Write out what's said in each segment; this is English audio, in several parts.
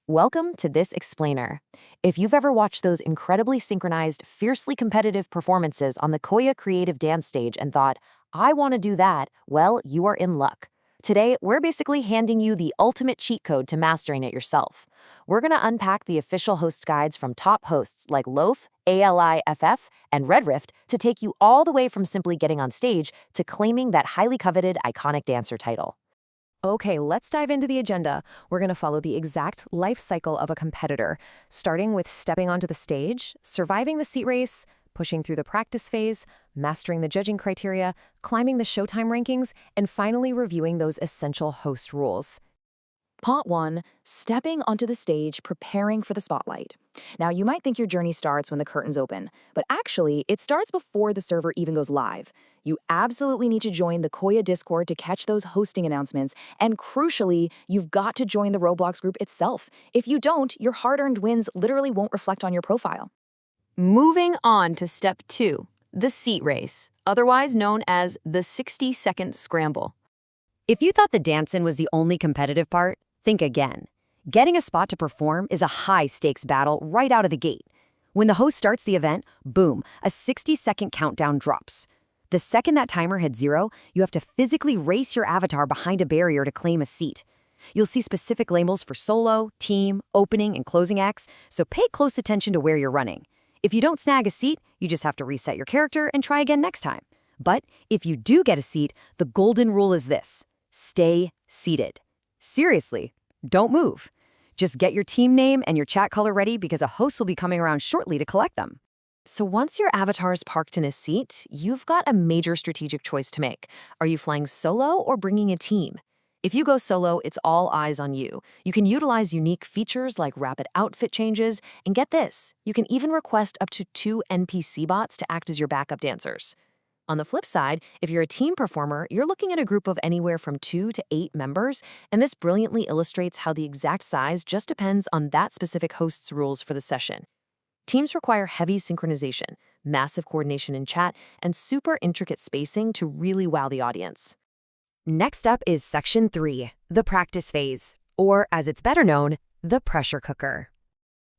Welcome to this explainer. If you've ever watched those incredibly synchronized, fiercely competitive performances on the Koya creative dance stage and thought, I want to do that, well, you are in luck. Today, we're basically handing you the ultimate cheat code to mastering it yourself. We're going to unpack the official host guides from top hosts like Loaf, ALIFF, and Redrift to take you all the way from simply getting on stage to claiming that highly coveted iconic dancer title. Okay, let's dive into the agenda. We're going to follow the exact life cycle of a competitor, starting with stepping onto the stage, surviving the seat race, pushing through the practice phase, mastering the judging criteria, climbing the showtime rankings, and finally reviewing those essential host rules. Part 1. Stepping onto the stage, preparing for the spotlight. Now, you might think your journey starts when the curtains open, but actually, it starts before the server even goes live. You absolutely need to join the Koya Discord to catch those hosting announcements, and crucially, you've got to join the Roblox group itself. If you don't, your hard-earned wins literally won't reflect on your profile. Moving on to step 2, the seat race, otherwise known as the 60-second scramble. If you thought the dancing was the only competitive part, think again. Getting a spot to perform is a high-stakes battle right out of the gate. When the host starts the event, boom, a 60-second countdown drops. The second that timer hits 0, you have to physically race your avatar behind a barrier to claim a seat. You'll see specific labels for solo, team, opening, and closing acts, so pay close attention to where you're running. If you don't snag a seat, you just have to reset your character and try again next time. But if you do get a seat, the golden rule is this: stay seated. Seriously, don't move. Just get your team name and your chat color ready because a host will be coming around shortly to collect them. So once your avatar's parked in a seat, you've got a major strategic choice to make. Are you flying solo or bringing a team? If you go solo, it's all eyes on you. You can utilize unique features like rapid outfit changes, and get this, you can even request up to 2 NPC bots to act as your backup dancers. On the flip side, if you're a team performer, you're looking at a group of anywhere from 2 to 8 members, and this brilliantly illustrates how the exact size just depends on that specific host's rules for the session. Teams require heavy synchronization, massive coordination in chat, and super intricate spacing to really wow the audience. Next up is Section 3, the practice phase, or as it's better known, the pressure cooker.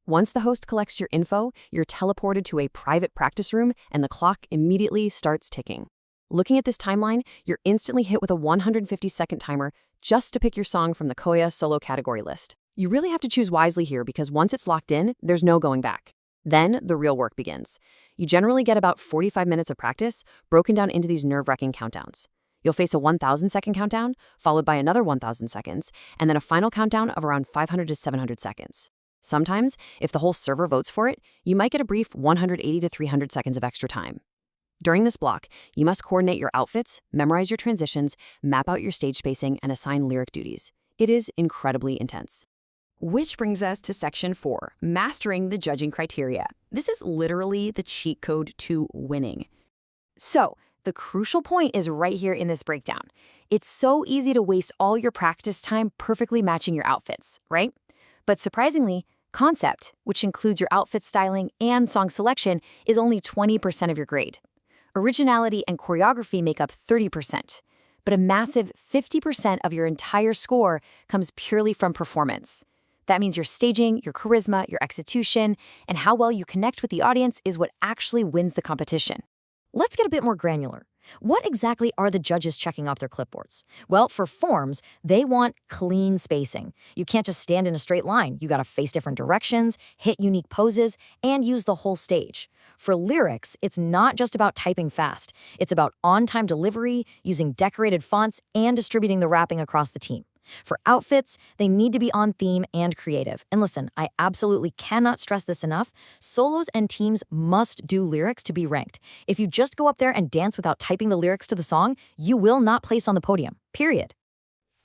Once the host collects your info, you're teleported to a private practice room and the clock immediately starts ticking. Looking at this timeline, you're instantly hit with a 150-second timer just to pick your song from the Koya solo category list. You really have to choose wisely here because once it's locked in, there's no going back. Then the real work begins. You generally get about 45 minutes of practice broken down into these nerve-wracking countdowns. You'll face a 1,000-second countdown, followed by another 1,000 seconds, and then a final countdown of around 500 to 700 seconds. Sometimes, if the whole server votes for it, you might get a brief 180 to 300 seconds of extra time. During this block, you must coordinate your outfits, memorize your transitions, map out your stage spacing, and assign lyric duties. It is incredibly intense. Which brings us to Section 4, mastering the judging criteria. This is literally the cheat code to winning. So, the crucial point is right here in this breakdown. It's so easy to waste all your practice time perfectly matching your outfits, right? But surprisingly, concept, which includes your outfit styling and song selection, is only 20% of your grade. Originality and choreography make up 30%, but a massive 50% of your entire score comes purely from performance. That means your staging, your charisma, your execution, and how well you connect with the audience is what actually wins the competition. Let's get a bit more granular. What exactly are the judges checking off their clipboards? Well, for forms, they want clean spacing. You can't just stand in a straight line. You gotta face different directions, hit unique poses, and use the whole stage. For lyrics, it's not just about typing fast. It's about on-time delivery, using decorated fonts, and distributing the rapping across the team. For outfits, they need to be on theme and creative. And listen, I absolutely cannot stress this enough. Solos and teams must do lyrics to be ranked. If you just go up there and dance without typing the lyrics to the song, you will not place on the podium, period.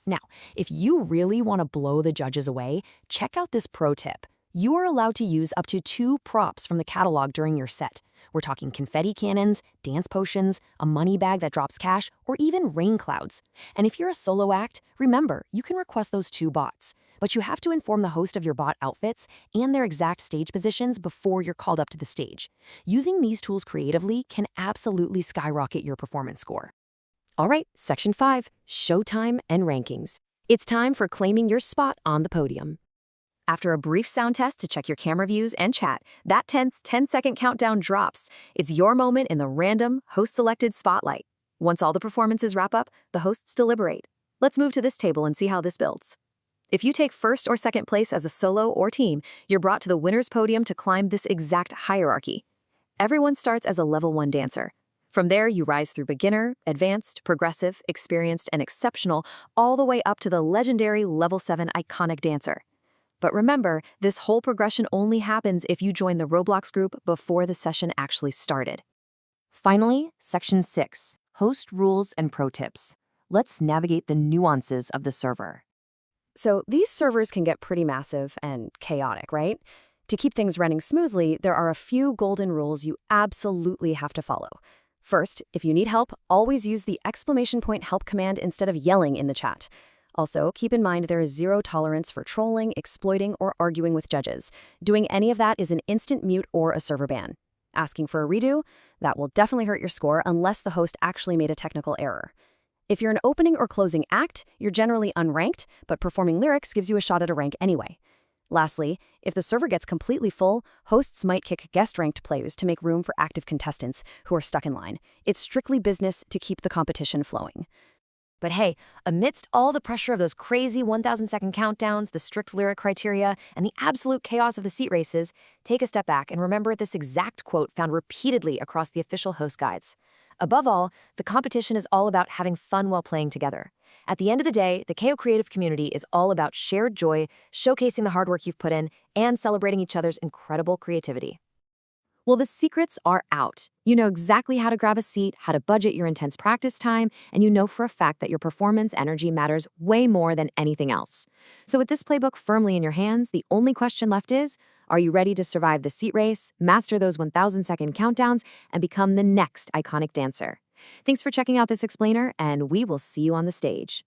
Now, if you really want to blow the judges away, check out this pro tip. You are allowed to use up to 2 props from the catalog during your set. We're talking confetti cannons, dance potions, a money bag that drops cash, or even rain clouds. And if you're a solo act, remember, you can request those 2 bots. But you have to inform the host of your bot outfits and their exact stage positions before you're called up to the stage. Using these tools creatively can absolutely skyrocket your performance score. All right, Section 5, Showtime and Rankings. It's time for claiming your spot on the podium. After a brief sound test to check your camera views and chat, that tense 10-second countdown drops. It's your moment in the random, host-selected spotlight. Once all the performances wrap up, the hosts deliberate. Let's move to this table and see how this builds. If you take first or second place as a solo or team, you're brought to the winner's podium to climb this exact hierarchy. Everyone starts as a level 1 dancer. From there, you rise through beginner, advanced, progressive, experienced, and exceptional, all the way up to the legendary level 7 iconic dancer. But remember, this whole progression only happens if you join the Roblox group before the session actually started. Finally, Section 6, Host Rules and Pro Tips. Let's navigate the nuances of the server. So these servers can get pretty massive and chaotic, right? To keep things running smoothly, there are a few golden rules you absolutely have to follow. First, if you need help, always use the !help command instead of yelling in the chat. Also, keep in mind there is zero tolerance for trolling, exploiting, or arguing with judges. Doing any of that is an instant mute or a server ban. Asking for a redo? That will definitely hurt your score unless the host actually made a technical error. If you're an opening or closing act, you're generally unranked, but performing lyrics gives you a shot at a rank anyway. Lastly, if the server gets completely full, hosts might kick guest-ranked players to make room for active contestants who are stuck in line. It's strictly business to keep the competition flowing. But hey, amidst all the pressure of those crazy 1,000-second countdowns, the strict lyric criteria, and the absolute chaos of the seat races, take a step back and remember this exact quote found repeatedly across the official host guides. Above all, the competition is all about having fun while playing together. At the end of the day, the KO Creative community is all about shared joy, showcasing the hard work you've put in, and celebrating each other's incredible creativity. Well, the secrets are out. You know exactly how to grab a seat, how to budget your intense practice time, and you know for a fact that your performance energy matters way more than anything else. So with this playbook firmly in your hands, the only question left is, are you ready to survive the seat race, master those 1,000-second countdowns, and become the next iconic dancer? Thanks for checking out this explainer, and we will see you on the stage.